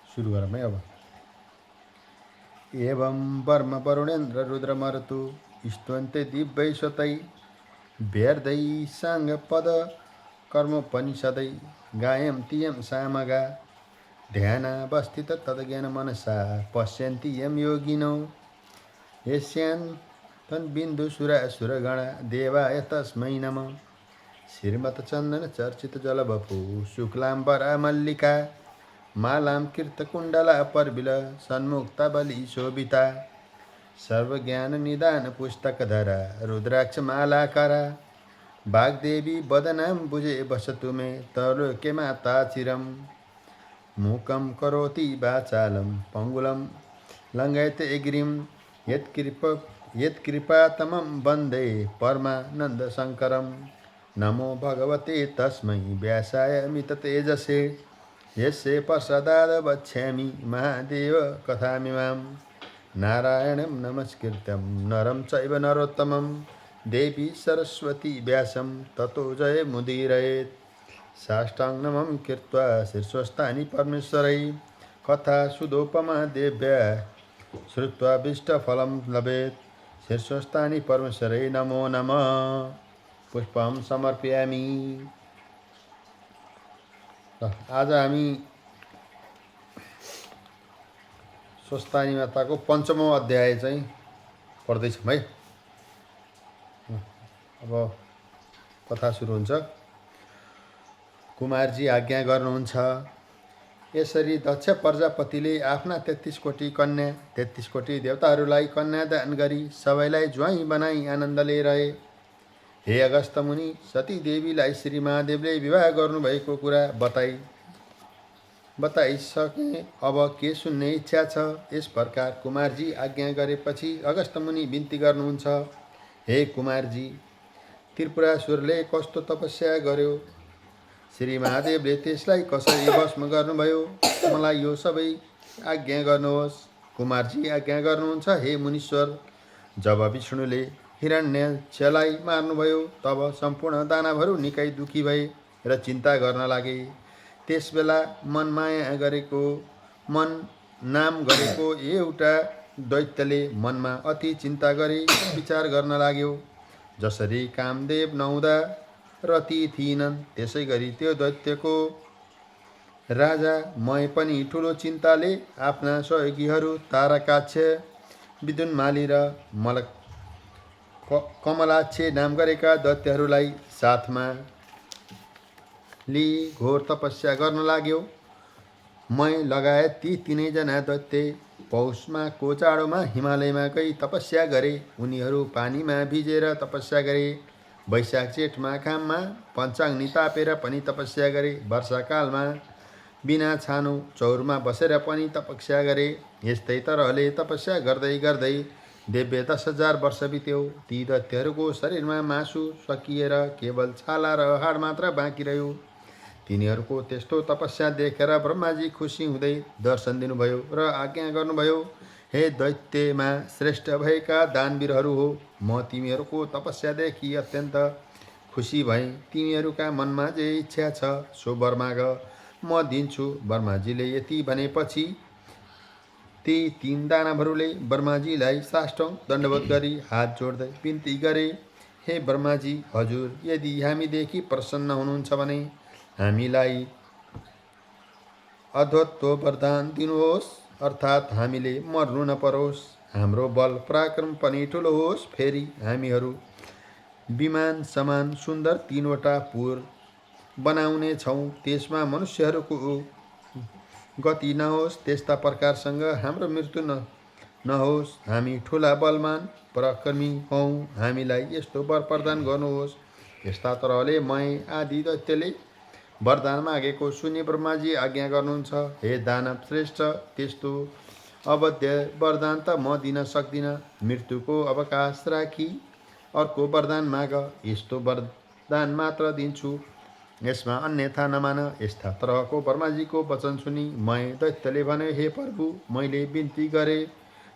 सुरु गरौँ है अब। एवं वर्म वरुणेन्द्र रुद्रमरुतु स्तुवन्ते दिव्यै स्वतै व्यर्दै साङ्गपद कर्मोपनिषदै गायं तियं सामगा ध्यानावस्थित तद्ज्ञानमनसा पश्यन्ति यं योगिनो यस्यान् तन्बिन्दुसुरासुरगणा देवाय तस्मै नमः। श्रीमत्चन्दनचर्चितजलवपु शुक्लाम्बरा मल्लिका मालां कीर्तकुण्डला पर्बिल सन्मुक्ताबलिशोभिता सर्वज्ञाननिदानपुस्तकधरा रुद्राक्षमालाकरा वाग्देवी वदनाम्बुजे वसतु मे त्रैलोक्ये माता चिरम्। मूकं करोति वाचालं पङ्गुलं लङ्घयते गिरिं यत्कृपातमं वन्दे परमानन्दशङ्करं। नमो भगवते तस्मै व्यासाय मिततेजसे यस्य प्रसादाद् वक्ष्यामि महादेव कथामिमां। नारायणं नमस्कृत्यं नरं चैव नरोत्तमं देवी सरस्वती व्यासं ततो जयमुदीरयेत्। साष्टाङ्गं कृत्वा शीर्षस्थानि परमेश्वरै कथा सुदोपमा देव्या श्रुत्वा भीष्टफलं लभेत्। शीर्षस्थानि परमेश्वरै नमो नमः। पुष्पं समर्पयामि। आज हामी स्वस्थानी माताको पञ्चमौँ अध्याय चाहिँ पढ्दैछौँ है। अब कथा सुरु हुन्छ। कुमारजी आज्ञा गर्नुहुन्छ। यसरी दक्ष प्रजापतिले आफ्ना 33 कोटी कन्या 33 कोटी देवताहरूलाई कन्यादान गरी सबैलाई ज्वाइँ बनाई आनन्दले रहे। हे अगस्त मुनि, सती देवीलाई श्री महादेवले विवाह गर्नुभएको कुरा बताइसके अब के सुन्ने इच्छा छ। यस प्रकार कुमारजी आज्ञा गरेपछि अगस्त मुनि बिन्ती गर्नुहुन्छ। हे कुमारजी, त्रिपुरासुरले कस्तो तपस्या गर्यो, श्री महादेवले त्यसलाई कसरी भस्म गर्नुभयो, मलाई यो सबै आज्ञा गर्नुहोस्। कुमारजी आज्ञा गर्नुहुन्छ। हे मुनीश्वर, जब विष्णुले हिरण्याक्षलाई मार्नुभयो तब सम्पूर्ण दानवहरू निकै दुखी भए र चिन्ता गर्न लागे। त्यसबेला नाम गरेको एउटा दैत्यले मनमा अति चिन्ता गरी विचार गर्न लाग्यो। जसरी कामदेव नहुँदा रति थिएनन्, त्यसै गरी त्यो दैत्यको राजा मय पनि ठुलो चिन्ताले आफ्ना सहयोगीहरू तारकाक्ष, विदुन्माली र कमलाक्ष नाम गरेका दैत्यहरूलाई साथमा लिई घोर तपस्या गर्न लाग्यो। मय लगायत ती तीनैजना दैत्य पौषमाको चाडोमा हिमालयमा गई तपस्या गरे। उनीहरू पानीमा भिजेर तपस्या गरे। वैशाख जेठमा घाममा पञ्चाग्नि तापेर पनि तपस्या गरे। वर्षाकालमा बिना छानो चौरमा बसेर पनि तपस्या गरे। यस्तै तरहले तपस्या गर्दै गर्दै दिव्य 10,000 वर्ष बित्यो। ती दैत्यहरूको शरीरमा मासु सकिएर केवल छाला र हाड मात्र बाँकी रह्यो। तिनीहरूको त्यस्तो तपस्या देखेर ब्रह्माजी खुसी हुँदै दर्शन दिनुभयो र आज्ञा गर्नुभयो। हे दैत्यमा श्रेष्ठ भएका दानवीरहरू हो, म तिमीहरूको तपस्या देखि अत्यन्त खुसी भएँ। तिमीहरूका मनमा जे इच्छा छ सो वर माग, म दिन्छु। ब्रह्माजीले यति भनेपछि ती 3 दानवहरूले ब्रह्माजीलाई साष्टाङ्ग दण्डवत गरी हात जोड्दै बिन्ती गरे। हे ब्रह्माजी, हजुर यदि हामीदेखि प्रसन्न हुनुहुन्छ भने हामीलाई अद्वैत वरदान दिनुहोस्, अर्थात् हामीले मर्नु नपरोस्, हाम्रो बल पराक्रम पनि ठुलो होस्। फेरि हामीहरू विमान समान सुन्दर 3वटा पुर बनाउने छौँ, त्यसमा मनुष्यहरूको गति नहोस्, त्यस्ता प्रकारसँग हाम्रो मृत्यु नहोस्। हामी ठुला बलवान पराक्रमी हौँ, हामीलाई यस्तो वर प्रदान गर्नुहोस्। यस्ता तरहले मय आदि दैत्यले वरदान मागेको सुनि ब्रह्माजी आज्ञा गर्नुहुन्छ। हे दानव श्रेष्ठ, त्यस्तो अवध्य वरदान त म दिन सक्दिनँ। मृत्युको अवकाश राखी अर्को वरदान माग, यस्तो वरदान मात्र दिन्छु, यसमा अन्यथा नमान। यस्ता तरहको ब्रह्माजीको वचन सुनि मय दैत्यले भने, हे प्रभु, मैले बिन्ती गरे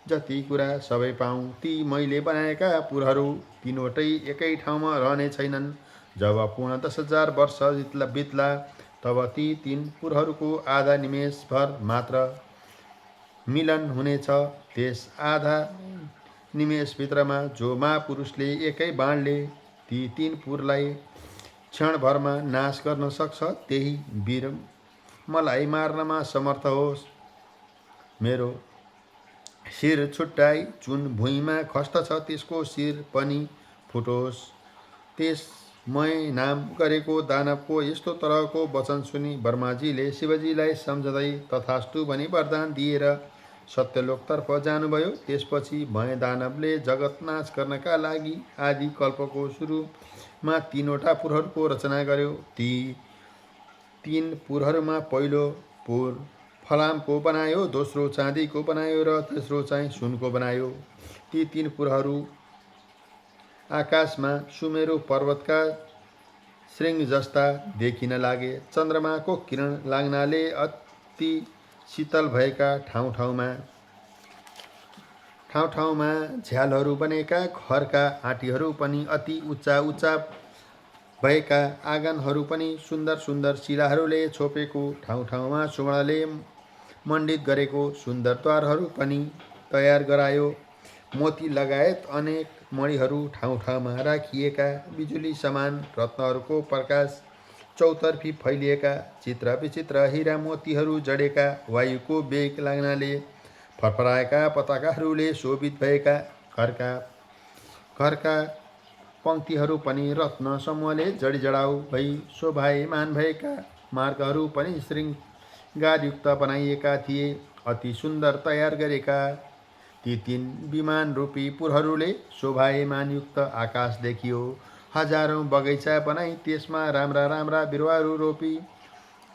जति कुरा सबै पाऊँ। ती मैले बनाएका पुरहरू 3वटै एकै ठाउँमा रहने छैनन्। जब पूर्ण 10,000 वर्ष बित्ला तब ती 3 पुरहरूको आधा निमेषभर मात्र मिलन हुनेछ। त्यस आधा निमेषभित्रमा जो महापुरुषले एकै बाणले ती 3 पुरलाई क्षणभरमा नाश गर्न सक्छ, त्यही वीर मलाई मार्नमा समर्थ होस्। मेरो शिर छुट्टाई जुन भुइँमा खस्दछ त्यसको शिर पनि फुटोस्। त्यस मै नाम गरेको दानवको यस्तो तरहको वचन सुनि ब्रह्माजीले शिवजीलाई सम्झँदै तथास्तु भनी वरदान दिएर सत्यलोकतर्फ जानुभयो। त्यसपछि भय दानवले जगत नाश गर्नका लागि आदि कल्पको सुरुमा 3वटा पुरहरूको रचना गर्यो। ती 3 पुरहरूमा पहिलो पुर फलामको बनायो, दोस्रो चाँदीको बनायो र तेस्रो चाहिँ सुनको बनायो। ती 3 पुरहरू आकाशमा सुमेरु पर्वतका श्रृंग जस्ता देखिन लागे। चन्द्रमाको किरण लाग्नाले अति शीतल भएका ठाउँमा झ्यालहरू बनेका घरका आँटीहरू पनि अति उच्चा उच्चा भएका, आँगनहरू पनि सुन्दर सुन्दर शिलाहरूले छोपेको, ठाउँमा सुवर्णले मण्डित गरेको सुन्दर द्वारहरू पनि तयार गरायो। मोती लगायत अनेक मणिहरू ठाउँमा राखिएका, बिजुली समान रत्नहरूको प्रकाश चौतर्फी फैलिएका, चित्र विचित्र हीरा मोतीहरू जडेका, वायुको वेग लाग्नाले फरफराएका पताकाहरूले शोभित भएका, घरका पङ्क्तिहरू पनि रत्न समूहले जडिजडाउ भई शोभायमान भएका, मार्गहरू पनि श्रृङ्गारयुक्त बनाइएका थिए, अति सुन्दर तयार गरेका। ती 3 विमान रूपी पुरहरूले शोभायमान युक्त आकाश देखियो। हजारौं बगैँचा बनाई त्यसमा राम्रा राम्रा बिरुवाहरू रोपी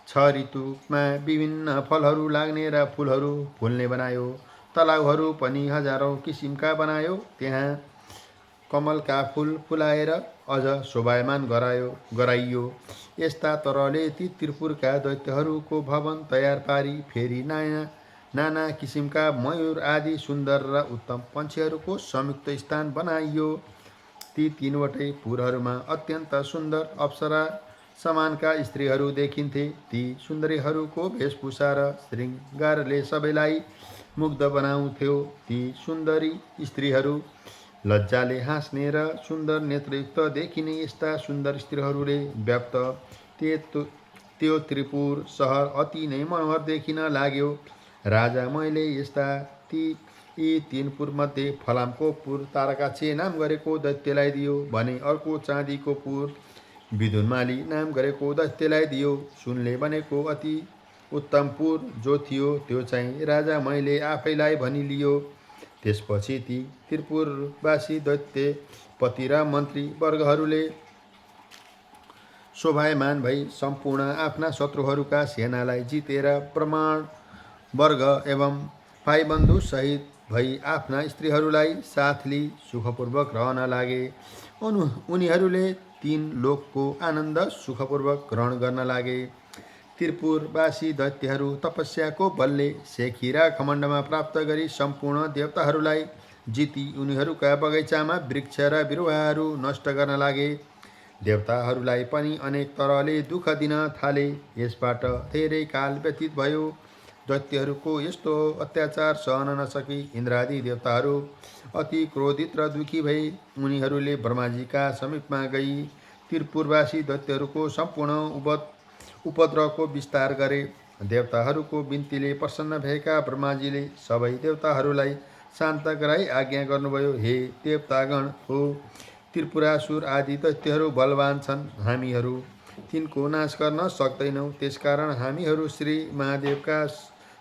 6 ऋतुमा विभिन्न फलहरू लाग्ने र फुलहरू फुल्ने बनायो। तलाउहरू पनि हजारौं किसिमका बनायो। त्यहाँ कमलका फुल फुलाएर अझ शोभायमान गराइयो। यस्ता तरले ती त्रिपुरका दैत्यहरूको भवन तयार पारी फेरि नाना किसिमका मयूर आदि सुन्दर र उत्तम पन्छीहरूको संयुक्त स्थान बनाइयो। ती 3वटै पुरहरूमा अत्यन्त सुन्दर अप्सरा समानका स्त्रीहरू देखिन्थे। ती सुन्दरीहरूको वेशभूषा र श्रृङ्गारले सबैलाई मुग्ध बनाउँथ्यो। ती सुन्दरी स्त्रीहरू लज्जाले हाँस्ने र सुन्दर नेत्रयुक्त देखिने यस्ता सुन्दर स्त्रीहरूले व्याप्त त्यो त्रिपुर सहर अति नै मनोहर देखिन लाग्यो। राजा मैले यी 3 पुरमध्ये फलामको पुर तारकाक्षी नाम गरेको दैत्यलाई दियो भने अर्को चाँदीको पुर विदुन्माली नाम गरेको दैत्यलाई दियो। सुनले बनेको अति उत्तम पुर जो थियो त्यो चाहिँ राजा मैले आफैलाई भनिलियो। त्यसपछि ती त्रिपुरवासी दैत्यपति र मन्त्री वर्गहरूले शोभायमान भई सम्पूर्ण आफ्ना शत्रुहरूका सेनालाई जितेर ब्राह्मण वर्ग एवं भाइबन्धु सहित भई आफ्ना स्त्रीहरूलाई साथ लिई सुखपूर्वक रहन लागे। उनीहरूले 3 लोकको आनन्द सुखपूर्वक ग्रहण गर्न लागे। त्रिपुरवासी दैत्यहरू तपस्याको बलले शेखी र खण्डमा प्राप्त गरी सम्पूर्ण देवताहरूलाई जिती उनीहरूका बगैँचामा वृक्ष र बिरुवाहरू नष्ट गर्न लागे। देवताहरूलाई पनि अनेक तरहले दुःख दिन थाले। यसबाट धेरै काल व्यतीत भयो। दैत्यहरूको यस्तो अत्याचार सहन नसकी इन्द्रादि देवताहरू अति क्रोधित र दुःखी भए। उनीहरूले ब्रह्माजीका समीपमा गई त्रिपुरवासी दैत्यहरूको सम्पूर्ण उपद्रवको विस्तार गरे। देवताहरूको बिन्तीले प्रसन्न भएका ब्रह्माजीले सबै देवताहरूलाई शान्त गराई आज्ञा गर्नुभयो। हे देवतागण हो, त्रिपुरासुर आदि दैत्यहरू बलवान छन्। हामीहरू तिनको नाश गर्न सक्दैनौँ। त्यसकारण हामीहरू श्री महादेवका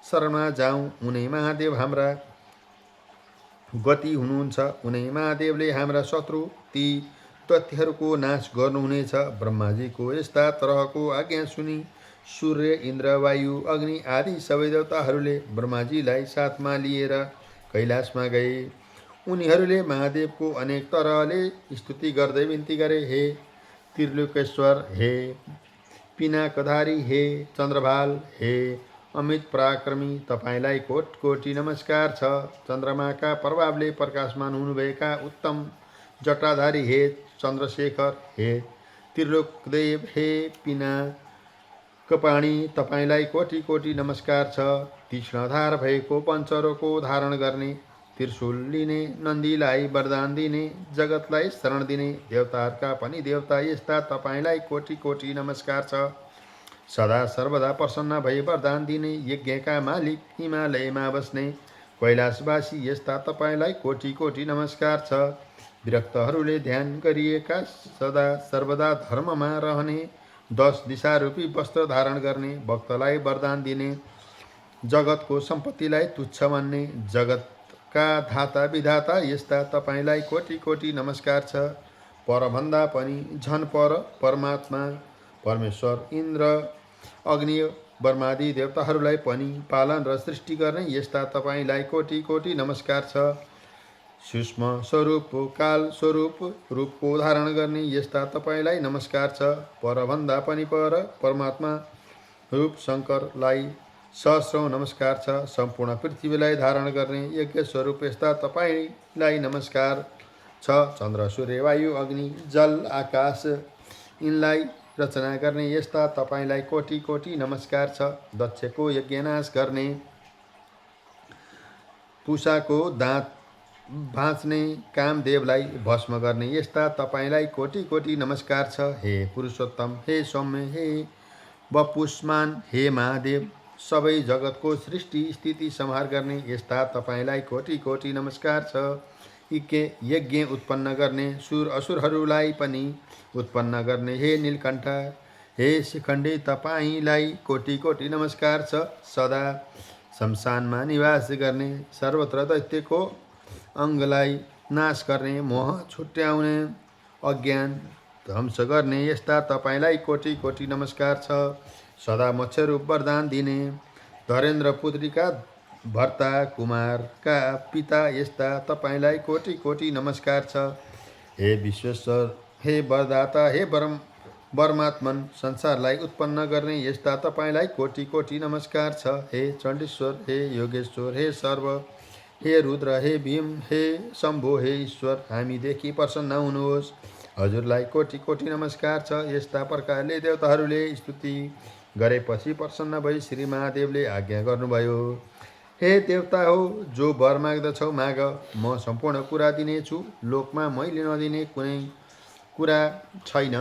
शरणमा जाउँ। उनै महादेव हाम्रा गति हुनुहुन्छ। उनै महादेवले हाम्रा शत्रु ती दैत्यहरूको नाश गर्नुहुनेछ। ब्रह्माजीको यस्ता तरहको आज्ञा सुनि सूर्य, इन्द्र, वायु, अग्नि आदि सबै देवताहरूले ब्रह्माजीलाई साथमा लिएर कैलाशमा गए। उनीहरूले महादेवको अनेक तरहले स्तुति गर्दै बिन्ती गरे। हे त्रिलोकेश्वर, हे पिनाकधारी, हे चन्द्रभाल, हे अमित पराक्रमी, तपाईँलाई कोट कोटी नमस्कार छ। चन्द्रमाका प्रभावले प्रकाशमान हुनुभएका उत्तम जटाधारी हे चन्द्रशेखर, हे त्रिलोकदेव हे पिनाकपाणी तपाईँलाई कोटी कोटी नमस्कार छ। तीक्ष्णधार भएको पञ्चरोको धारण गर्ने, त्रिशूल लिने, नन्दीलाई वरदान दिने, जगतलाई शरण दिने देवताहरूका पनि देवता यस्ता तपाईँलाई कोटी कोटी नमस्कार छ। सदा सर्वदा प्रसन्न भई वरदान दिने, यज्ञका मालिक, हिमालयमा बस्ने कैलाशवासी यस्ता तपाईँलाई कोटी कोटी नमस्कार छ। विरक्तहरूले ध्यान गरिएका, सदा सर्वदा धर्ममा रहने, 10 दिशारूपी वस्त्र धारण गर्ने, भक्तलाई वरदान दिने, जगतको सम्पत्तिलाई तुच्छ मान्ने, जगतका धाता विधाता यस्ता तपाईँलाई कोटी कोटी नमस्कार छ। परभन्दा पनि झन पर परमात्मा परमेश्वर इन्द्र अग्नि ब्रह्मादि देवताहरूलाई पनि पालन र सृष्टि गर्ने यस्ता तपाईँलाई कोटी कोटी नमस्कार छ। सूक्ष्म स्वरूप काल स्वरूप रूपको धारण गर्ने यस्ता तपाईँलाई नमस्कार छ। परभन्दा पनि पर परमात्मा रूप शङ्करलाई सहस्रौँ नमस्कार छ। सम्पूर्ण पृथ्वीलाई धारण गर्ने यज्ञ स्वरूप यस्ता तपाईँलाई नमस्कार छ। चन्द्र सूर्य वायु अग्नि जल आकाश यिनलाई रचना गर्ने यस्ता तपाईँलाई कोटी कोटी नमस्कार छ। दक्षको यज्ञनाश गर्ने, पुषाको दाँत भाँच्ने, कामदेवलाई भस्म गर्ने यस्ता तपाईँलाई कोटी कोटी नमस्कार छ। हे पुरुषोत्तम, हे सौम्य, हे वपुष्मान, हे महादेव, सबै जगतको सृष्टि स्थिति संहार गर्ने यस्ता तपाईँलाई कोटी कोटी नमस्कार छ। यज्ञ उत्पन्न गर्ने, सुर असुरहरूलाई पनि उत्पन्न गर्ने हे नीलकण्ठ, हे शिखण्डी, तपाईँलाई कोटी कोटी नमस्कार छ। सदा शमशानमा निवास गर्ने, सर्वत्र दैत्यको अङ्गलाई नाश गर्ने, मोह छुट्याउने, अज्ञान ध्वंस गर्ने यस्ता तपाईँलाई कोटी कोटी नमस्कार छ। सदा मत्स्यरूप वरदान दिने, धरेन्द्र पुत्रीका भर्ता कुमारका पिता यस्ता तपाईँलाई कोटी कोटी नमस्कार छ। हे विश्वेश्वर, हे वरदाता, हे परमात्मन, संसारलाई उत्पन्न गर्ने यस्ता तपाईँलाई कोटी कोटी नमस्कार छ। हे चण्डेश्वर, हे योगेश्वर, हे सर्व, हे रुद्र, हे भीम, हे शम्भो, हे ईश्वर, हामीदेखि प्रसन्न हुनुहोस्। हजुरलाई कोटी कोटी नमस्कार छ। यस्ता प्रकारले देवताहरूले स्तुति गरेपछि प्रसन्न भई श्री महादेवले आज्ञा गर्नुभयो। हे देवता हो, जो वर माग्दछौ माग, म सम्पूर्ण कुरा दिनेछु। लोकमा मैले नदिने कुनै कुरा छैन।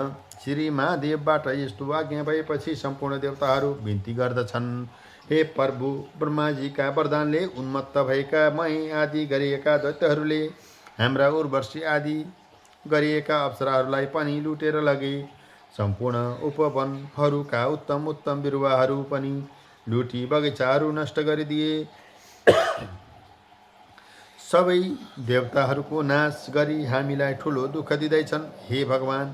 श्री महादेवबाट यस्तो आज्ञा भएपछि सम्पूर्ण देवताहरू बिन्ती गर्दछन्। हे प्रभु, ब्रह्माजीका वरदानले उन्मत्त भएका मय आदि गरिएका दैत्यहरूले हाम्रा उर्वशी आदि गरिएका अप्सराहरूलाई पनि लुटेर लगे। सम्पूर्ण उपवनहरूका उत्तम उत्तम बिरुवाहरू पनि लुटी बगैँचाहरू नष्ट गरिदिए। सबै देवताहरूको नाश गरी हामीलाई ठुलो दुःख दिँदैछन्। हे भगवान,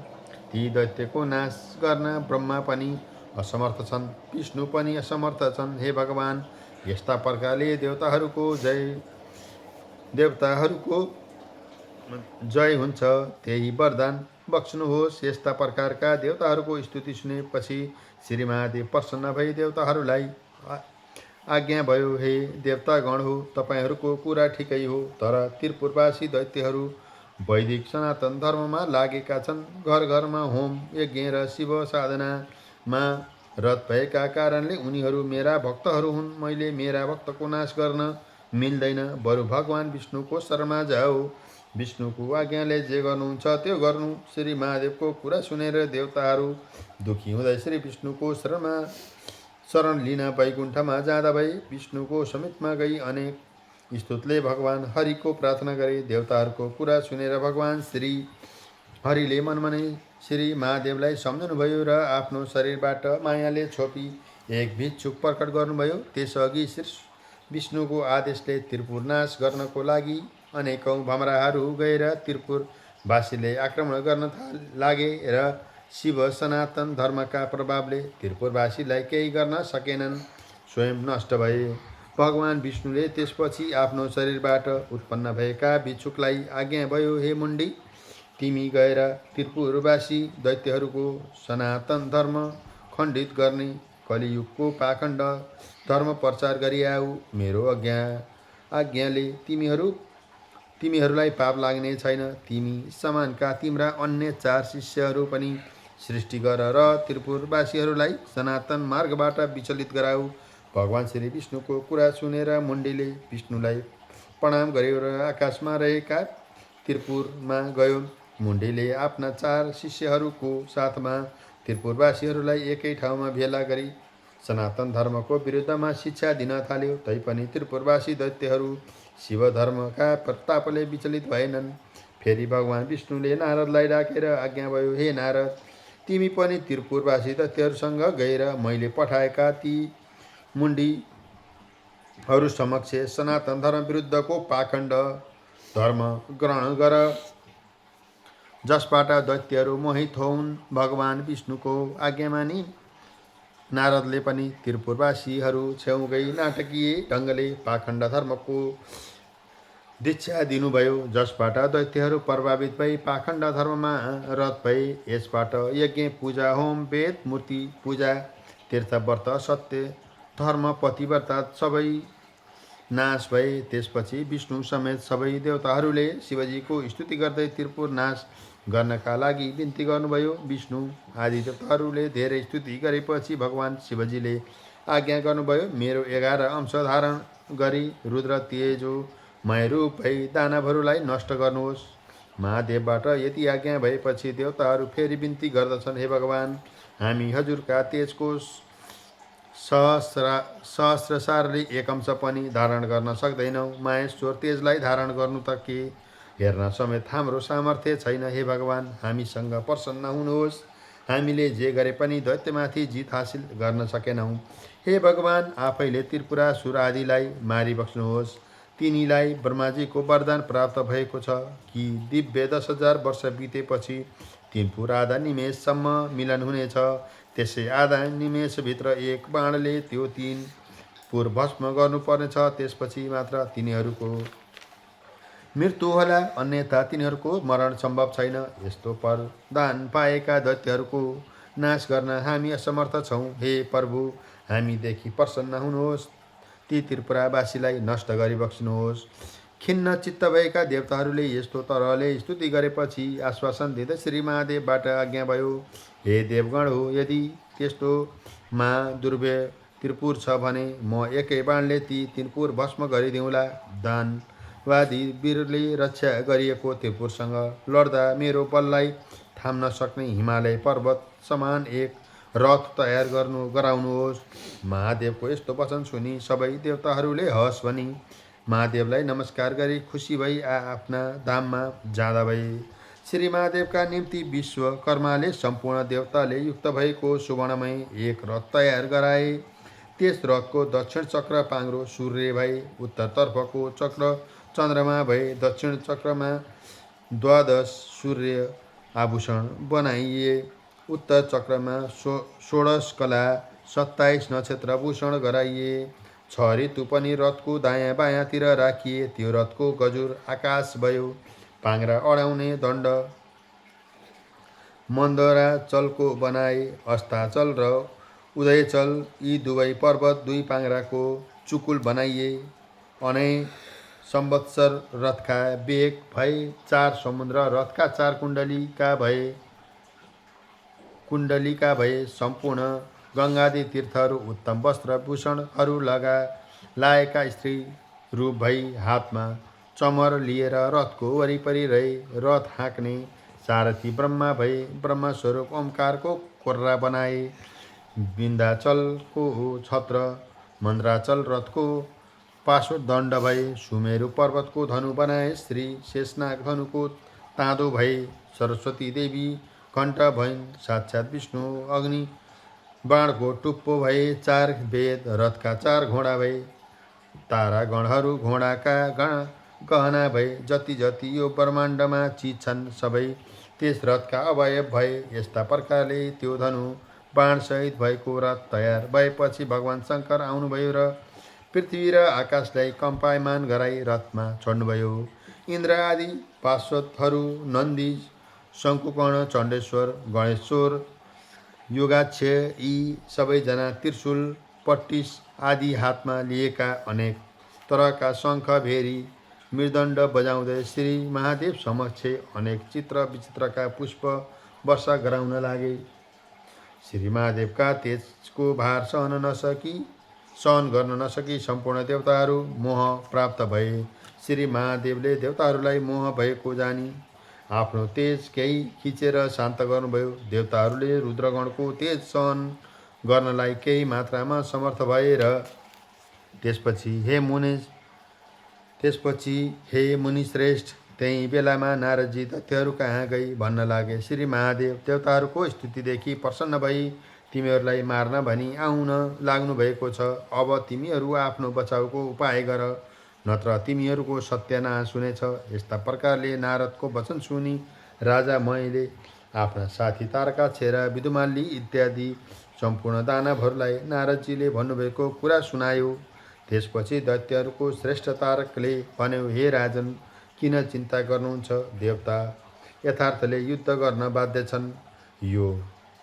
ती दैत्यको नाश गर्न ब्रह्मा पनि असमर्थ छन्, विष्णु पनि असमर्थ छन्। हे भगवान, यस्ता प्रकारले देवताहरूको जय हुन्छ, त्यही वरदान बक्स्नुहोस्। यस्ता प्रकारका देवताहरूको स्तुति सुनेपछि श्री महादेव प्रसन्न भई देवताहरूलाई आज्ञा भयो। हे देवतागण हो, तपाईँहरूको कुरा ठिकै हो, तर त्रिपुरवासी दैत्यहरू वैदिक सनातन धर्ममा लागेका छन्। घर घरमा होम यज्ञ र शिव साधनामा रत भएका कारणले उनीहरू मेरा भक्तहरू हुन्। मैले मेरा भक्तको नाश गर्न मिल्दैन, बरु भगवान विष्णुको शरणमा जाऊ। विष्णुको आज्ञाले जे गर्नुहुन्छ त्यो गर्नु। श्री महादेवको कुरा सुनेर देवताहरू दुखी हुँदै श्री विष्णुको शरण लिन वैकुण्ठमा जाँदा भए विष्णुको समीपमा गई अनेक स्तुतिले भगवान हरिको प्रार्थना गरे। देवताहरूको कुरा सुनेर भगवान श्री हरिले मनमा नै श्री महादेवलाई सम्झनुभयो र आफ्नो शरीरबाट मायाले छोपी एक भिक्षुक प्रकट गर्नुभयो। त्यसअघि श्री विष्णुको आदेशले त्रिपुर नाश गर्नको लागि अनेकौं भमराहरू गएर त्रिपुरवासीले आक्रमण गर्न लागे र शिव सनातन धर्मका प्रभावले त्रिपुरवासीलाई केही गर्न सकेनन्, स्वयं नष्ट भए। भगवान विष्णुले त्यसपछि आफ्नो शरीरबाट उत्पन्न भएका भिक्षुकलाई आज्ञा भयो, हे मुण्डी, तिमी गएर त्रिपुरवासी दैत्यहरूको सनातन धर्म खण्डित गर्ने कलियुगको पाखण्ड धर्म प्रचार गरिआऊ। मेरो आज्ञाले तिमीहरूलाई पाप लाग्ने छैन। तिमी समानका तिम्रा अन्य 4 शिष्यहरू पनि सृष्टि गर र त्रिपुरवासीहरूलाई सनातन मार्गबाट विचलित गराऊ। भगवान श्री विष्णुको कुरा सुनेर मुण्डीले विष्णुलाई प्रणाम गर्यो र आकाशमा रहेका त्रिपुरमा गयो। मुण्डीले आफ्ना 4 शिष्यहरूको साथमा त्रिपुरवासीहरूलाई एकै ठाउँमा भेला गरी सनातन धर्मको विरुद्धमा शिक्षा दिन थाल्यो। तैपनि त्रिपुरवासी दैत्यहरू शिव धर्मका प्रतापले विचलित भएनन्। फेरि भगवान विष्णुले नारदलाई डाकेर आज्ञा भयो, हे नारद, तिमी पनि त्रिपुरवासी दैत्यहरूसँग गएर मैले पठाएका ती मुण्डीहरू समक्ष सनातन धर्म विरुद्धको पाखण्ड धर्म ग्रहण गर, जसबाट दैत्यहरू मोहित होउन्। भगवान विष्णुको आज्ञा मानी नारदले पनि त्रिपुरवासीहरू छेउ गई नाटकीय ढङ्गले पाखण्ड धर्मको दीक्षा दिनुभयो, जसबाट दैत्यहरू प्रभावित भई पाखण्ड धर्ममा रत भए। यसबाट यज्ञ पूजा, होम, वेद, मूर्ति पूजा, तीर्थ व्रत, सत्य, धर्म, पतिव्रता सबै नाश भए। त्यसपछि विष्णु समेत सबै देवताहरूले शिवजीको स्तुति गर्दै त्रिपुर नाश गर्नका लागि बिन्ती गर्नुभयो। विष्णु आदि देवताहरूले धेरै स्तुति गरेपछि भगवान शिवजीले आज्ञा गर्नुभयो, मेरो 11 अंश धारण गरी रुद्र तेजोमय रूप भई दानवहरूलाई नष्ट गर्नुहोस्। महादेवबाट यति आज्ञा भएपछि देवताहरू फेरि बिन्ती गर्दछन्, हे भगवान, हामी हजुरका तेजको सहस्रसारले 1 अंश पनि धारण गर्न सक्दैनौँ। माहेश्वर तेजलाई धारण गर्नु त के, हेर्न समेत हाम्रो सामर्थ्य छैन। हे भगवान, हामीसँग प्रसन्न हुनुहोस्। हामीले जे गरे पनि दैत्यमाथि जित हासिल गर्न सकेनौँ। हे भगवान, आफैले त्रिपुरासुर आदिलाई मारिबक्स्नुहोस्। तिनीलाई ब्रह्माजीको वरदान प्राप्त भएको छ कि दिव्य 10,000 वर्ष बितेपछि त्रिपुर आधा निमेषसम्म मिलन हुनेछ। त्यसै आधा निमेषभित्र एक बाणले त्यो 3 पुर भस्म गर्नुपर्नेछ। त्यसपछि मात्र तिनीहरूको मृत्यु होला, अन्यथा तिनीहरूको मरण सम्भव छैन। यस्तो वरदान पाएका दैत्यहरूको नाश गर्न हामी असमर्थ छौँ। हे प्रभु, हामीदेखि प्रसन्न हुनुहोस्। ती त्रिपुरावासीलाई नष्ट गरिबक्स्नुहोस्। खिन्न चित्त भएका देवताहरूले यस्तो तरहले स्तुति गरेपछि आश्वासन दिँदै श्री महादेवबाट आज्ञा भयो, हे देवगण हो, यदि त्यस्तोमा दुर्व्य त्रिपुर छ भने म एकै बाणले ती त्रिपुर भस्म गरिदिउँला। दानवादी वीरले रक्षा गरिएको त्रिपुरसँग लड्दा मेरो बललाई थाम्न सक्ने हिमालय पर्वत समान एक रथ तयार गराउनुहोस्। महादेवको यस्तो वचन सुनि सबै देवताहरूले हस् भनी महादेवलाई नमस्कार गरी खुसी भई आफ्ना धाममा जाँदा भए। श्री महादेवका निम्ति विश्वकर्माले सम्पूर्ण देवताले युक्त भएको सुवर्णमय एक रथ तयार गराए। त्यस रथको दक्षिण चक्र पाङ्रो सूर्य भए, उत्तरतर्फको चक्र चन्द्रमा भए। दक्षिण चक्रमा 12 सूर्य आभूषण बनाइए। उत्तर चक्रमा 16 कला 27 नक्षत्र भूषण गराइए। 6 ऋतु पनि रथको दायाँ बायाँतिर राखिए। त्यो रथको गजुर आकाश भयो। पाङ्रा अडाउने दण्ड मन्दराचलको बनाए। अस्ताचल र उदयचल यी दुवै पर्वत 2 पाङ्राको चुकुल बनाइए। अनै संवत्सर रथका वेग भए। 4 समुद्र रथका 4 कुण्डलिका भए। सम्पूर्ण गङ्गादि तीर्थहरू उत्तम वस्त्र भूषणहरू लाएका स्त्री रूप भई हातमा चमर लिएर रथको वरिपरि रहे। रथ हाँक्ने सारथी ब्रह्मा भए। ब्रह्मस्वरूप ओमकारको कोर्रा बनाए। विन्ध्याचलको छत्र मन्द्राचल रथको पार्श्वदण्ड भए। सुमेरु पर्वतको धनु बनाए। श्री शेषनाग धनुको ताँदो भए। सरस्वती देवी कण्ठ भइन्। साक्षात् विष्णु अग्नि बाणको टुप्पो भए। 4 वेद रथका 4 घोडा भए। तारागणहरू घोडाका गहना भए। जति जति यो ब्रह्माण्डमा चिज छन् सबै त्यस रथका अवयव भए। यस्ता प्रकारले त्यो धनु बाणसहित भएको रथ तयार भएपछि भगवान शङ्कर आउनुभयो र पृथ्वी र आकाशलाई कम्पायमान गराई रथमा चढ्नुभयो। इन्द्र आदि पार्षदहरू नन्दी, शङ्कुकर्ण, चण्डेश्वर, गणेश्वर, योगाक्ष यी सबैजना त्रिशूल, पट्टिस आदि हातमा लिएका अनेक तरहका शङ्ख, भेरी, मृदण्ड बजाउँदै श्री महादेव समक्ष अनेक चित्र विचित्रका पुष्प वर्षा गराउन लागे। श्री महादेवका तेजको भार सहन गर्न नसकी सम्पूर्ण देवताहरू मोह प्राप्त भए। श्री महादेवले देवताहरूलाई मोह भएको जानी आफ्नो तेज केही खिचेर शान्त गर्नुभयो। देवताहरूले रुद्रगणको तेज सहन गर्नलाई केही मात्रामा समर्थ भए र त्यसपछि हे मुनि श्रेष्ठ, त्यही बेलामा नारदजी दैत्यहरू कहाँ गई भन्न लागे। श्री महादेव देवताहरूको स्तुतिदेखि प्रसन्न भई तिमीहरूलाई मार्न भनी आउन लाग्नुभएको छ। अब तिमीहरू आफ्नो बचाउको उपाय गर, नत्र तिमीहरूको सत्यानाश हुनेछ। यस्ता प्रकारले नारदको वचन सुनि राजा मयले आफ्ना साथी तारकाक्ष र विदुमाली इत्यादि सम्पूर्ण दानवहरूलाई नारदजीले भन्नुभएको कुरा सुनायो। त्यसपछि दैत्यहरूको श्रेष्ठ तारकले भन्यो, हे राजन, किन चिन्ता गर्नुहुन्छ? देवता यथार्थले युद्ध गर्न बाध्य छन्। यो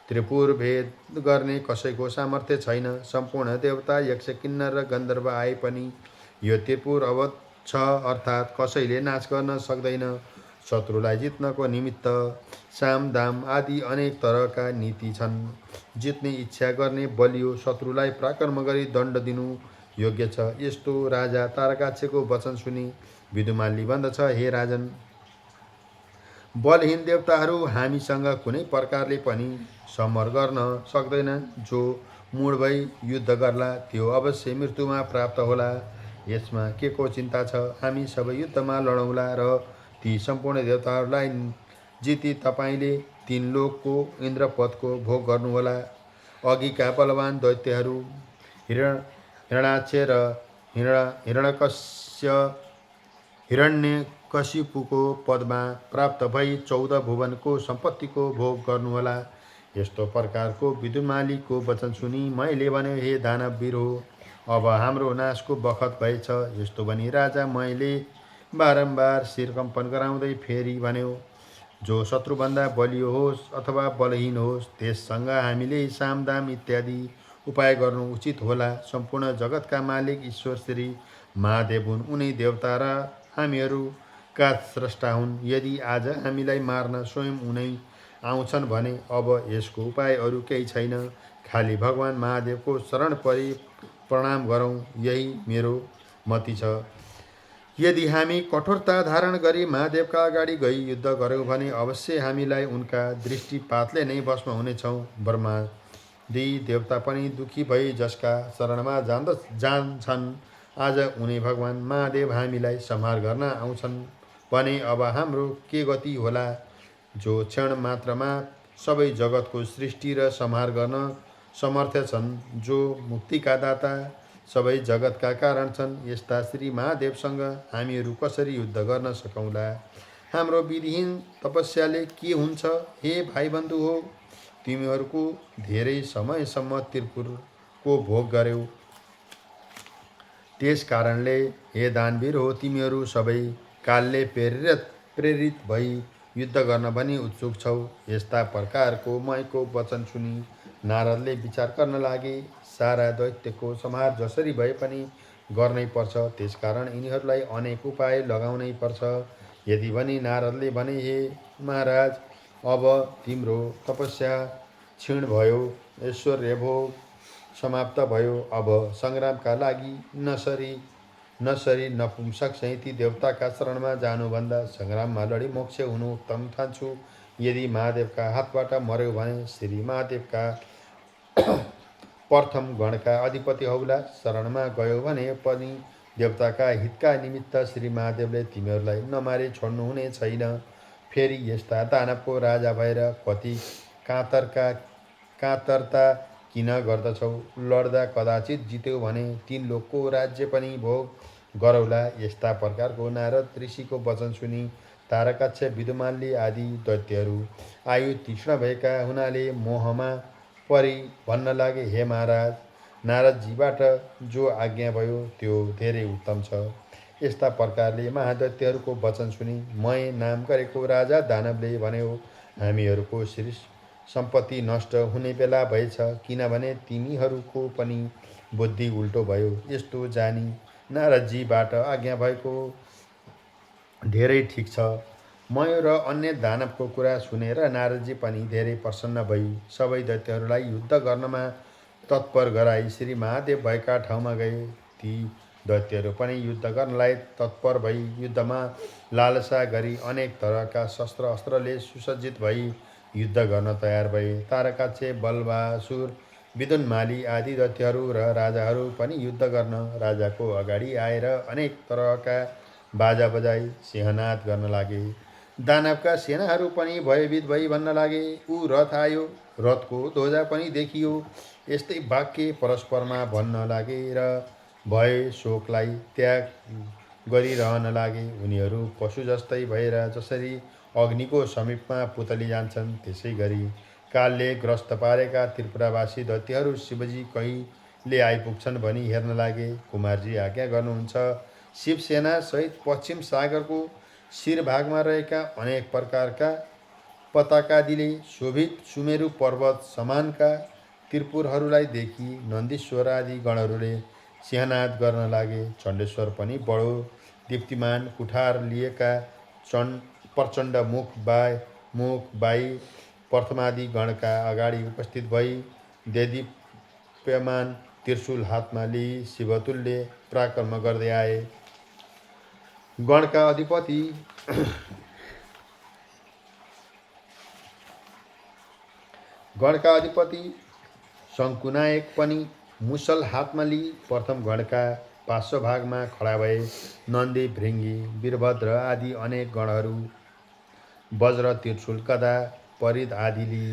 त्रिपुर भेद गर्ने कसैको सामर्थ्य छैन। सम्पूर्ण देवता, यक्ष, किन्नर र गन्धर्व आए पनि यो त्रिपुर अवध छ, अर्थात् कसैले नाश गर्न सक्दैन। शत्रुलाई जित्नको निमित्त साम दाम आदि अनेक तरहका नीति छन्। जित्ने इच्छा गर्ने बलियो शत्रुलाई पराक्रम गरी दण्ड दिनु योग्य छ। यस्तो राजा तारकाक्षको वचन सुनि विदुमाली भन्दछ, हे राजन, बलहीन देवताहरू हामीसँग कुनै प्रकारले पनि समर गर्न सक्दैन। जो मूढ भई युद्ध गर्ला त्यो अवश्य मृत्युमा प्राप्त होला। यसमा के को चिन्ता छ? हामी सबै युद्धमा लडौँला र ती सम्पूर्ण देवताहरूलाई जिती तपाईँले तीन लोकको इन्द्रपदको भोग गर्नुहोला। अघिका बलवान दैत्यहरू हिरण्याक्ष र हिरण्यकशिपुको पदमा प्राप्त भई 14 भुवनको सम्पत्तिको भोग गर्नुहोला। यस्तो प्रकारको विदुमालीको वचन सुनि मैले भन्यो, हे दानववीर हो, अब हाम्रो नाशको बखत भएछ। यस्तो भनी राजा मैले बारम्बार शिरकम्पन गराउँदै फेरि भन्यो, जो शत्रुभन्दा बलियो होस् अथवा बलहीन होस्, त्यससँग हामीले सामदाम इत्यादि उपाय गर्नु उचित होला। सम्पूर्ण जगतका मालिक ईश्वर श्री महादेव हुन्। उनी देवता र हामीहरूका स्रष्टा हुन्। यदि आज हामीलाई मार्न स्वयं उनै आउँछन् भने अब यसको उपाय अरू केही छैन। खाली भगवान महादेवको शरण परि प्रणाम गरौँ, यही मेरो मति छ। यदि हामी कठोरता धारण गरी महादेवका अगाडि गई युद्ध गऱ्यौँ भने अवश्य हामीलाई उनका दृष्टिपातले नै भस्म हुनेछौँ। ब्रह्मादि देवता पनि दुखी भई जसका शरणमा जान्छन्, आज उनी भगवान महादेव हामीलाई संहार गर्न आउँछन् भने अब हाम्रो के गति होला? जो क्षण मात्रमा सबै जगतको सृष्टि र संहार गर्न समर्थ छन्, जो मुक्तिका दाता सबै जगतका कारण छन्, यस्ता श्री महादेवसँग हामीहरू कसरी युद्ध गर्न सकौँला? हाम्रो विधिहीन तपस्याले के हुन्छ? हे भाइ बन्धु हो, तिमीहरूको धेरै समयसम्म त्रिपुरको भोग गर्यौ। त्यस कारणले हे दानवीर हो, तिमीहरू सबै कालले प्रेरित भई युद्ध गर्न भनी उत्सुक छौ। यस्ता प्रकारको मयको वचन सुनि नारदले विचार गर्न लागे। सारा दैत्यको संहार जसरी भए पनि गर्नै पर्छ, त्यसकारण यिनीहरूलाई अनेक उपाय लगाउनै पर्छ। यदि भनी नारदले भने, हे महाराज, अब तिम्रो तपस्या क्षीण भयो, ऐश्वर्य भोग समाप्त भयो। अब सङ्ग्रामका लागि नसरी नपुंसक सहित देवताका शरणमा जानुभन्दा सङ्ग्राममा लडी मोक्ष हुनु उत्तम ठान्छु। यदि महादेवका हातबाट मर्यो भने श्री महादेवका प्रथम गणका अधिपति हौला शरणमा गयो भने पनि देवताका हितका निमित्त श्री महादेवले तिमीहरूलाई नमारे छोड्नुहुने छैन। फेरि यस्ता दानवको राजा भएर कति कातरता किन गर्दछौ? लड्दा कदाचित जित्यौ भने 3 लोकको राज्य पनि भोग गरौला। यस्ता प्रकारको नारद ऋषिको वचन सुनि तारकाक्ष, विदुमाली आदि दैत्यहरू आयु तीक्ष्ण भएका हुनाले मोहमा परि भन्न लागे, हे महाराज, नारदजीबाट जो आज्ञा भयो त्यो धेरै उत्तम छ। यस्ता प्रकारले महादैत्यहरूको वचन सुनि मय नाम गरेको राजा दानवले भन्यो, हामीहरूको श्री सम्पत्ति नष्ट हुने बेला भएछ, किनभने तिमीहरूको पनि बुद्धि उल्टो भयो। यस्तो जानी नारदजीबाट आज्ञा भएको धेरै ठिक छ। मयूर र अन्य दानवको कुरा सुनेर नारदजी पनि धेरै प्रसन्न भई सबै दैत्यहरूलाई युद्ध गर्नमा तत्पर गराई श्री महादेव भएका ठाउँमा गए। ती दैत्यहरू पनि युद्ध गर्नलाई तत्पर भई युद्धमा लालसा गरी अनेक तरहका शस्त्र अस्त्रले सुसज्जित भई युद्ध गर्न तयार भए। तारकाक्षे, बलवासुर, विदुन्माली आदि दैत्यहरू र राजाहरू पनि युद्ध गर्न राजाको अगाडि आएर अनेक तरहका बाजा बजाई सिंहनाद गर्न लागे। दानवका सेनाहरू पनि भयभीत भई भन्न लागे, ऊ रथ आयो, रथको ध्वजा पनि देखियो। यस्तै वाक्य परस्परमा भन्न लागे र भय शोकलाई त्याग गरिरहन लागे। उनीहरू पशु जस्तै भएर जसरी अग्निको समीपमा पुतली जान्छन् त्यसै गरी कालले ग्रस्त पारेका त्रिपुरावासी दैत्यहरू शिवजी कहिले आइपुग्छन् भनी हेर्न लागे। कुमारजी आज्ञा गर्नुहुन्छ। शिवसेना सहित पश्चिम सागरको शिरभागमा रहेका अनेक प्रकारका पताकादिले शोभित सुमेरु पर्वत समानका त्रिपुरहरूलाई देखि नन्दीश्वर आदि गणहरूले सिंहनाद गर्न लागे। चण्डेश्वर पनि बडो दीप्तिमान कुठार लिएका प्रचण्ड मुख बाई प्रथमादि गणका अगाडि उपस्थित भई देदीप्यमान त्रिशूल हातमा लिई शिवतुल्य पराक्रम गर्दै आए। गणका अधिपति शङ्कुनायक पनि मुसल हातमा लिई प्रथम गणका पार्श्वभागमा खडा भए। नन्दी, भृङ्गी, वीरभद्र आदि अनेक गणहरू वज्र, त्रिशूल, गदा, परिद आदि लिई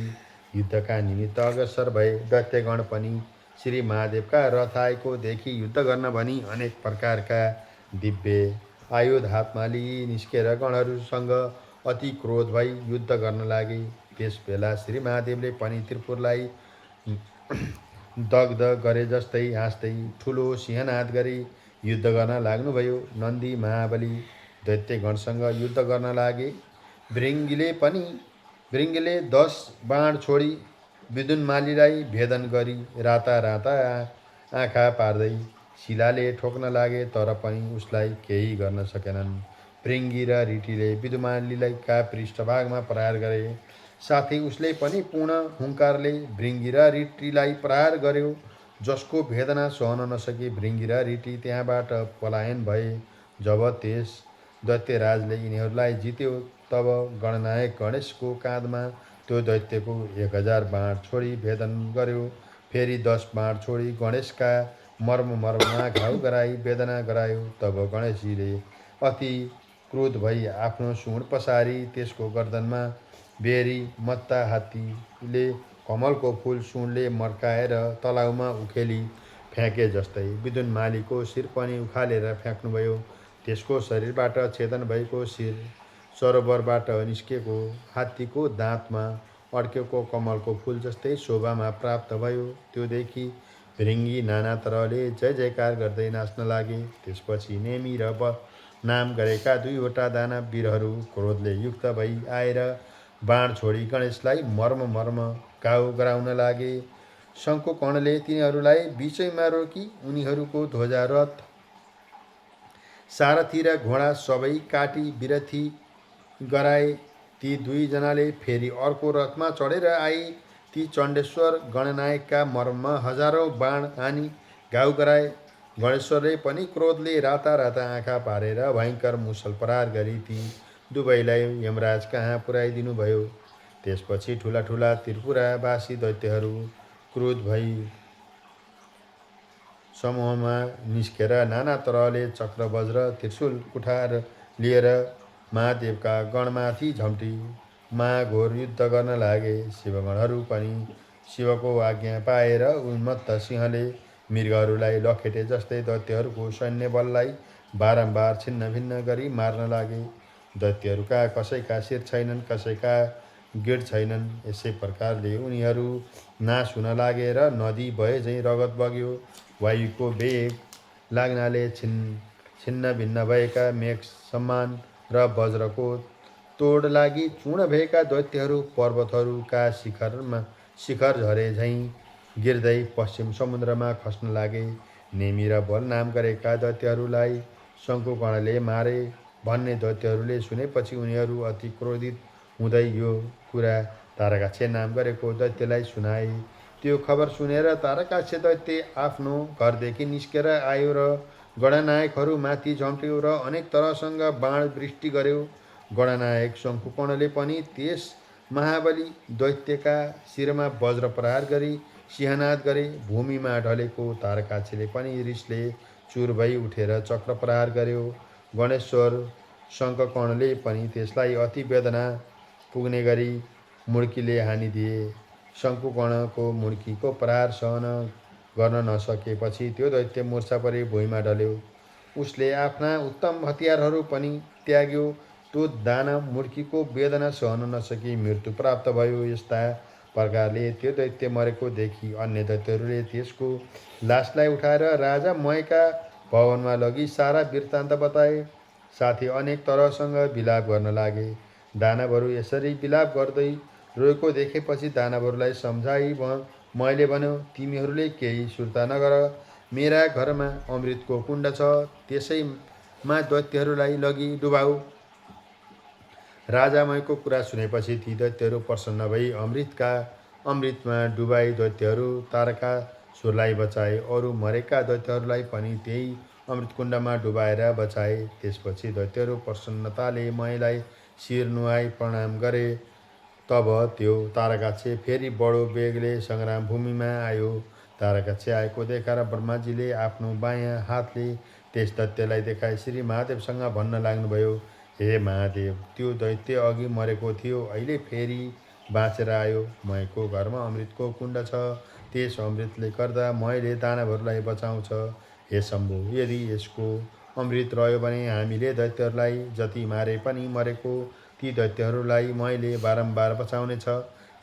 युद्धका निमित्त अग्रसर भए। दैत्यगण पनि श्री महादेवका रथ आएको देखि युद्ध गर्न भनी अनेक प्रकारका दिव्य आयुध हातमा लिई निस्केर गणहरूसँग अति क्रोध भई युद्ध गर्न लागे। त्यस बेला श्री महादेवले पनि त्रिपुरलाई दग्ध गरे जस्तै हाँस्दै ठुलो सिंहनाद गरी युद्ध गर्न लाग्नुभयो। नन्दी महाबली दैत्यगणसँग युद्ध गर्न लागे। भृङ्गीले 10 बाण छोडी विदुन्मालीलाई भेदन गरी राता आँखा पार्दै शिलाले ठोक्न लागे, तर पनि उसलाई केही गर्न सकेनन्। भृङ्गी र रिटीले विदुन्मालीका पृष्ठभागमा प्रहार गरे। साथै उसले पनि पूर्ण हुङ्कारले भृङ्गी र रिटीलाई प्रहार गर्यो। जसको वेदना सहन नसकी भृङ्गी र रिटी त्यहाँबाट पलायन भए। जब त्यस दैत्यराजले यिनीहरूलाई जित्यो तब गणनायक गणेशको काँधमा त्यो दैत्यको 1000 बाण छोडी भेदन गर्यो। फेरि 10 बाण छोडी गणेशका मर्ममा घाउ गराई वेदना गरायो। तब गणेशजीले अति क्रोध भई आफ्नो सुँड पसारी त्यसको गर्दनमा बेरी मत्ता हात्तीले कमलको फूल सुँडले मर्काएर तलाउमा उखेली फ्याँके जस्तै विदुन्मालीको शिर पनि उखालेर फ्याँक्नुभयो। त्यसको शरीरबाट छेदन भएको शिर सरोवरबाट निस्केको हात्तीको दाँतमा अड्केको कमलको फूल जस्तै शोभामा प्राप्त भयो। त्यो देखि भृङ्गी नाना तरहले जय जयकार गर्दै नाच्न लागे। त्यसपछि नेमी र नाम गरेका 2वटा दानव वीरहरू क्रोधले युक्त भई आएर बाण छोडी गणेशलाई मर्म घाउ गराउन लागे। शङ्कुकर्णले तिनीहरूलाई बीचैमा रोकी उनीहरूको ध्वजा, रथ, सारथी र घोडा सबै काटी विरथी गराए। ती 2 जनाले फेरि अर्को रथमा चढेर आई ती चण्डेश्वर गणनायकका मर्ममा हजारौँ बाण हानी घाउ गराए। गणेश्वरले पनि क्रोधले राता आँखा पारेर भयङ्कर मुसल प्रहार गरी ती दुवैलाई यमराज कहाँ पुर्याइदिनु भयो। त्यसपछि ठुला त्रिपुरावासी दैत्यहरू क्रोध भई समूहमा निस्केर नाना तरहले चक्र, वज्र, त्रिशूल, कुठार लिएर महादेवका गणमाथि झम्टी महाघोर युद्ध गर्न लागे। शिवगणहरू पनि शिवको आज्ञा पाएर उन्मत्त सिंहले मृगहरूलाई लखेटे जस्तै दैत्यहरूको सैन्य बललाई बारम्बार छिन्नभिन्न गरी मार्न लागे। दैत्यहरूका कसैका शिर छैनन्, कसैका गिड छैनन्। यसै प्रकारले उनीहरू नाश हुन लागे र नदी बहे झैँ रगत बग्यो। वायुको वेग लाग्नाले छिन्न भिन्न भएका मेघ सम्मान र वज्रको तोड लागि चूर्ण भएका दैत्यहरू पर्वतहरूका शिखर झरे झैँ गिर्दै पश्चिम समुद्रमा खस्न लागे। नेमी र बल नाम गरेका दैत्यहरूलाई शङ्कुकर्णले मारे। भन्ने दैत्यहरूले सुनेपछि उनीहरू अति क्रोधित हुँदै यो कुरा तारकाक्ष नाम गरेको दैत्यलाई सुनाए। त्यो खबर सुनेर तारकाक्ष दैत्य आफ्नो घरदेखि निस्केर आयो र गणनायकहरू माथि झम्ट्यो र अनेक तरहसँग बाण वृष्टि गर्यो। गणनायक शङ्कुकर्णले पनि त्यस महाबली दैत्यका शिरमा वज्र प्रहार गरी सिंहनाद गरे। भूमिमा ढलेको तारकाक्षले पनि रिसले चुर भई उठेर चक्र प्रहार गर्यो। गणेश्वर शङ्खकर्णले पनि त्यसलाई अति वेदना पुग्ने गरी मुड्कीले हानिदिए। शङ्कुकर्णको मुड्कीको प्रहार सहन गर्न नसकेपछि त्यो दैत्य मूर्छा परी भुइँमा ढल्यो। उसले आफ्ना उत्तम हतियारहरू पनि त्याग्यो। त्यो दानव मुड्कीको वेदना सहन नसकी मृत्यु प्राप्त भयो। यस्ता प्रकारले त्यो दैत्य मरेको देखि अन्य दैत्यहरूले त्यसको लासलाई उठाएर राजा मयका भवनमा लगी सारा वृत्तान्त बताए। साथै अनेक तरहसँग विलाप गर्न लागे। दानवहरू यसरी विलाप गर्दै रोएको देखेपछि दानवहरूलाई सम्झाई मैले भन्यो, तिमीहरूले केही सुर्ता नगर, मेरा घरमा अमृतको कुण्ड छ, त्यसैमा दैत्यहरूलाई लगी डुबाऊ। राजा मयको कुरा सुनेपछि ती दैत्यहरू प्रसन्न भई अमृतमा डुबाई दैत्यहरू तारकासुरलाई बचाए। अरू मरेका दैत्यहरूलाई पनि त्यही अमृतकुण्डमा डुबाएर बचाए। त्यसपछि दैत्यहरू प्रसन्नताले मयलाई शिर नुहाई प्रणाम गरे। तब त्यो तारकाक्ष फेरि बडो वेगले सङ्ग्राम भूमिमा आयो। तारकाक्ष आएको देखाएर ब्रह्माजीले आफ्नो बायाँ हातले त्यस दैत्यलाई देखाई श्री महादेवसँग भन्न लाग्नुभयो, हे महादेव, त्यो दैत्य अघि मरेको थियो, अहिले फेरि बाँचेर आयो। मयको घरमा अमृतको कुण्ड छ, त्यस अमृतले गर्दा मयले दानवहरूलाई बचाउँछ। हे शम्भु, यदि यसको अमृत रह्यो भने हामीले दैत्यहरूलाई जति मारे पनि मरेको ती दैत्यहरूलाई मयले बारम्बार बचाउनेछ।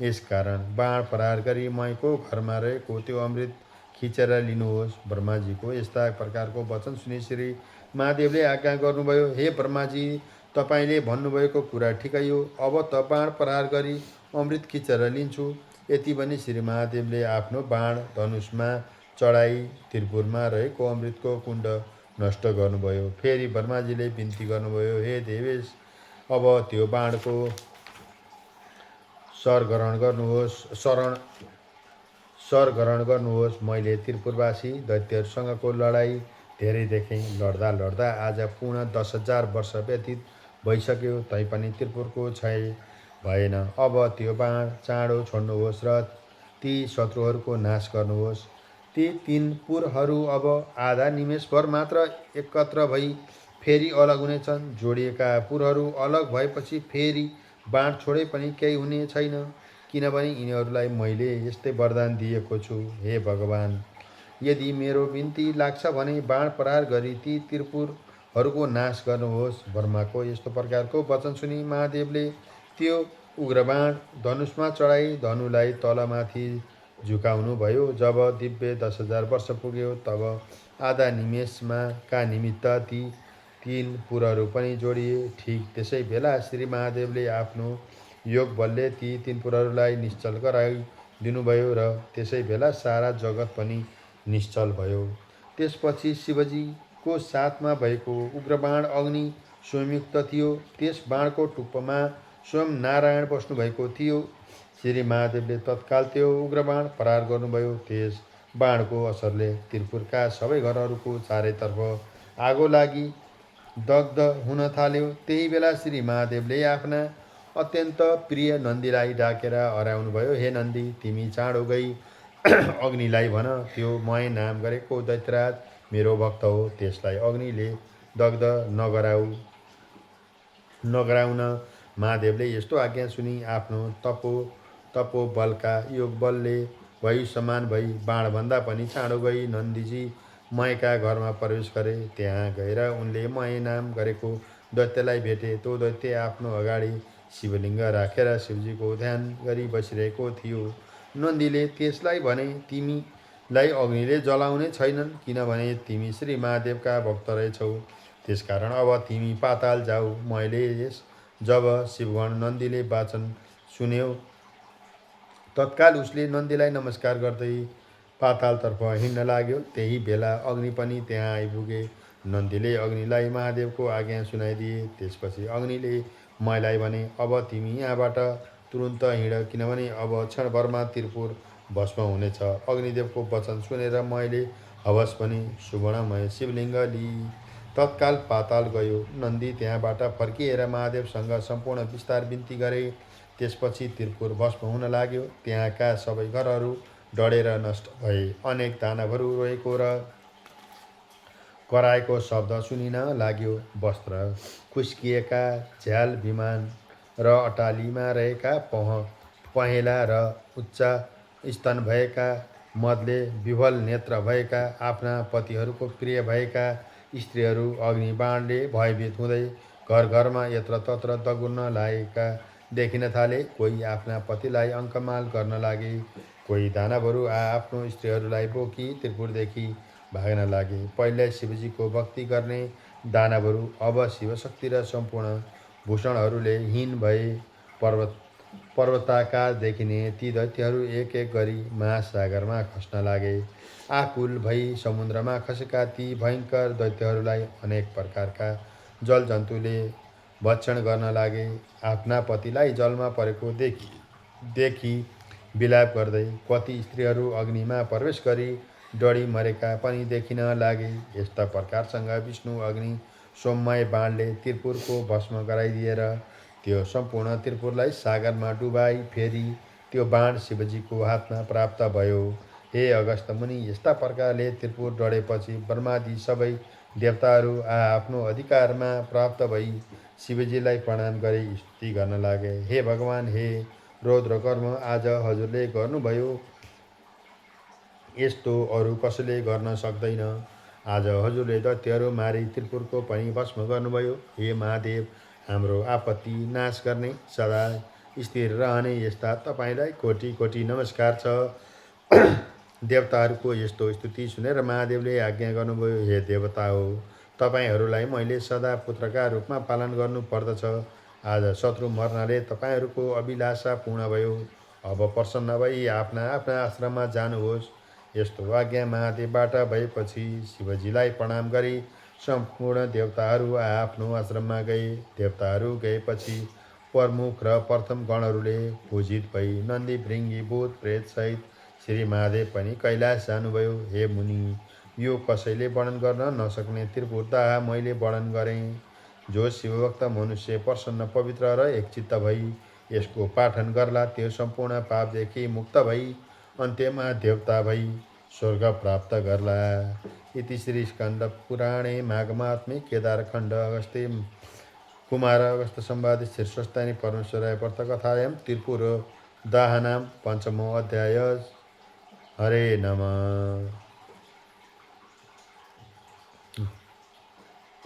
यसकारण बाण प्रहार गरी मयको घरमा रहेको त्यो अमृत खिचेर लिनुहोस्। ब्रह्माजीको यस्ता प्रकारको वचन सुनि श्री महादेवले आज्ञा गर्नुभयो, हे ब्रह्माजी, तपाईँले भन्नुभएको कुरा ठिकै हो, अब त बाण प्रहार गरी अमृत खिचेर लिन्छु। यति भनी श्री महादेवले आफ्नो बाण धनुषमा चढाई त्रिपुरमा रहेको अमृतको कुण्ड नष्ट गर्नुभयो। फेरि ब्रह्माजीले बिन्ती गर्नुभयो, हे देवेश, अब त्यो बाणको शर ग्रहण गर्नुहोस्। मैले त्रिपुरवासी दैत्यहरूसँगको लडाईँ धेरै देखेँ। लड्दा लड्दा आज पुनः 10,000 वर्ष व्यतीत भइसक्यो, तैपनि त्रिपुरको क्षय भएन। अब त्यो बाण चाँडो छोड्नुहोस् र ती शत्रुहरूको नाश गर्नुहोस्। ती 3 पुरहरू अब आधा निमेषभर मात्र एकत्र भई फेरि अलग हुनेछन्। जोडिएका पुरहरू अलग भएपछि फेरि बाण छोडे पनि केही हुने छैन, किनभने यिनीहरूलाई मैले यस्तै वरदान दिएको छु। हे भगवान, यदि मेरो बिन्ती लाग्छ भने बाण प्रहार गरी ती त्रिपुरहरूको नाश गर्नुहोस्। ब्रह्माको यस्तो प्रकारको वचन सुनि महादेवले त्यो उग्रबाण धनुषमा चढाई धनुलाई तलमाथि झुकाउनु भयो। जब दिव्य 10,000 वर्ष पुग्यो, तब आधा निमेषमा का निमित्त ती 3 पुरहरू पनि जोडिए। ठिक त्यसै बेला श्री महादेवले आफ्नो योग बलले ती 3 पुरहरूलाई निश्चल गराइदिनुभयो र त्यसै बेला सारा जगत पनि निश्चल भयो। त्यसपछि शिवजीको साथमा भएको उग्रबाण अग्नि स्वयंयुक्त थियो। त्यस बाणको टुप्पोमा स्वयं नारायण बस्नुभएको थियो। श्री महादेवले तत्काल त्यो उग्रबाण प्रहार गर्नुभयो। त्यस बाणको असरले त्रिपुरका सबै घरहरूको चारैतर्फ आगो लागि दग्ध हुन थाल्यो। त्यही बेला श्री महादेवले आफ्ना अत्यन्त प्रिय नन्दीलाई डाकेर हराउनुभयो। हे नन्दी, तिमी चाँडो गई अग्निलाई भन, त्यो मय नाम गरेको दैत्यराज मेरो भक्त हो, त्यसलाई अग्निले दग्ध नगराउन। महादेवले यस्तो आज्ञा सुनि आफ्नो तपोबलका योग बलले वायु समान भई बाणभन्दा पनि चाँडो गई नन्दीजी मयका घरमा प्रवेश गरे। त्यहाँ गएर उनले मय नाम गरेको दैत्यलाई भेटे। त्यो दैत्य आफ्नो अगाडि शिवलिङ्ग राखेर शिवजीको ध्यान गरी बसिरहेको थियो। नन्दीले त्यसलाई भने, तिमीलाई अग्निले जलाउने छैनन्, किनभने तिमी श्री महादेवका भक्त रहेछौ। त्यसकारण अब तिमी पाताल जाऊ। मैले जब शिवगण नन्दीले वाचन सुन्यो, तत्काल उसले नन्दीलाई नमस्कार गर्दै पातालतर्फ हिँड्न लाग्यो। त्यही बेला अग्नि पनि त्यहाँ आइपुगे नन्दीले अग्निलाई महादेवको आज्ञा सुनाइदिए। त्यसपछि अग्निले मैलाई भने, अब तिमी यहाँबाट तुरुन्त हिँड, किनभने अब क्षणभरमा त्रिपुर भस्म हुनेछ। अग्निदेवको वचन सुनेर मैले हवस पनि सुवर्णमय शिवलिङ्ग लिई तत्काल पाताल गयो। नन्दी त्यहाँबाट फर्किएर महादेवसँग सम्पूर्ण विस्तार बिन्ती गरे। त्यसपछि त्रिपुर भस्म हुन लाग्यो। त्यहाँका सबै घरहरू डढेर नष्ट भए। अनेक दानवहरू रोएको र कराएको शब्द सुनिन लाग्यो। वस्त्र खुस्किएका झ्याल विमान र अटालीमा रहेका पहेँला र उच्च स्तन भएका, मदले विह्वल नेत्र भएका, आफ्ना पतिहरूको प्रिय भएका स्त्रीहरू अग्निबाणले भयभीत हुँदै घर घरमा यत्रतत्र दगुर्न लागेका देखिन थाले। कोही आफ्ना पतिलाई अङ्कमाल गर्न लागे। कोही दानवहरू आफ्नो स्त्रीहरूलाई बोकी त्रिपुरदेखि भाग्न लागे। पहिल्यै शिवजीको भक्ति गर्ने दानवहरू अब शिवशक्ति र सम्पूर्ण भूषणहरूले हीन भए। पर्वताकार देखिने ती दैत्यहरू एक एक गरी महासागरमा खस्न लागे। आकुल भई समुद्रमा खसेका ती भयङ्कर दैत्यहरूलाई अनेक प्रकारका जलजन्तुले भक्षण गर्न लागे। आफ्ना पतिलाई जलमा परेको देखि विलाप गर्दै कति स्त्रीहरू अग्निमा प्रवेश गरी डढी मरेका पनि देखिन लागे। यस्ता प्रकारसँग विष्णु अग्नि सोममय बाणले त्रिपुरको भस्म गराइदिएर त्यो सम्पूर्ण त्रिपुरलाई सागरमा डुबाई। फेरि त्यो बाण शिवजीको हातमा प्राप्त भयो। हे अगस्त मुनि, यस्ता प्रकारले त्रिपुर डढेपछि ब्रह्मादि सबै देवताहरू आफ्नो अधिकारमा प्राप्त भई शिवजीलाई प्रणाम गरी स्तुति गर्न लागे। हे भगवान, हे रौद्र कर्म आज हजुरले गर्नुभयो, यस्तो अरू कसैले गर्न सक्दैन। आज हजुरले दैत्यहरू मारी त्रिपुरको पनि भस्म गर्नुभयो। हे महादेव, हाम्रो आपत्ति नाश गर्ने, सदा स्थिर रहने यस्ता तपाईँलाई कोटि कोटि नमस्कार छ। देवताहरूको यस्तो स्तुति सुनेर महादेवले आज्ञा गर्नुभयो, हे देवता हो, तपाईँहरूलाई मैले सदा पुत्रका रूपमा पालन गर्नु पर्दछ। आज शत्रु मर्नाले तपाईँहरूको अभिलाषा पूर्ण भयो। अब प्रसन्न भई आफ्ना आफ्ना आश्रममा जानुहोस्। यस्तो आज्ञा महादेवबाट भएपछि शिवजीलाई प्रणाम गरी सम्पूर्ण देवताहरू आफ्नो आश्रममा गए। देवताहरू गएपछि प्रमुख र प्रथम गणहरूले पूजित भई नन्दी भृङ्गी भूत प्रेत सहित श्री महादेव पनि कैलाश जानुभयो। हे मुनि, यो कसैले वर्णन गर्न नसक्ने त्रिपुरदाह मैले वर्णन गरेँ। जो शिवभक्त मनुष्य प्रसन्न पवित्र र एकचित्त भई यसको पाठन गर्ला, त्यो सम्पूर्ण पापदेखि मुक्त भई अन्त्यमा देवता भई स्वर्ग प्राप्त गर्ला। इति श्री स्कन्द पुराणे माघमात्म्ये केदारखण्ड अगस्त्ये कुमार अगस्त संवादे शीर्षस्थाने परमेश्वराय व्रतकथायां त्रिपुर दाहनां पंचमो अध्याय। हरे नमः।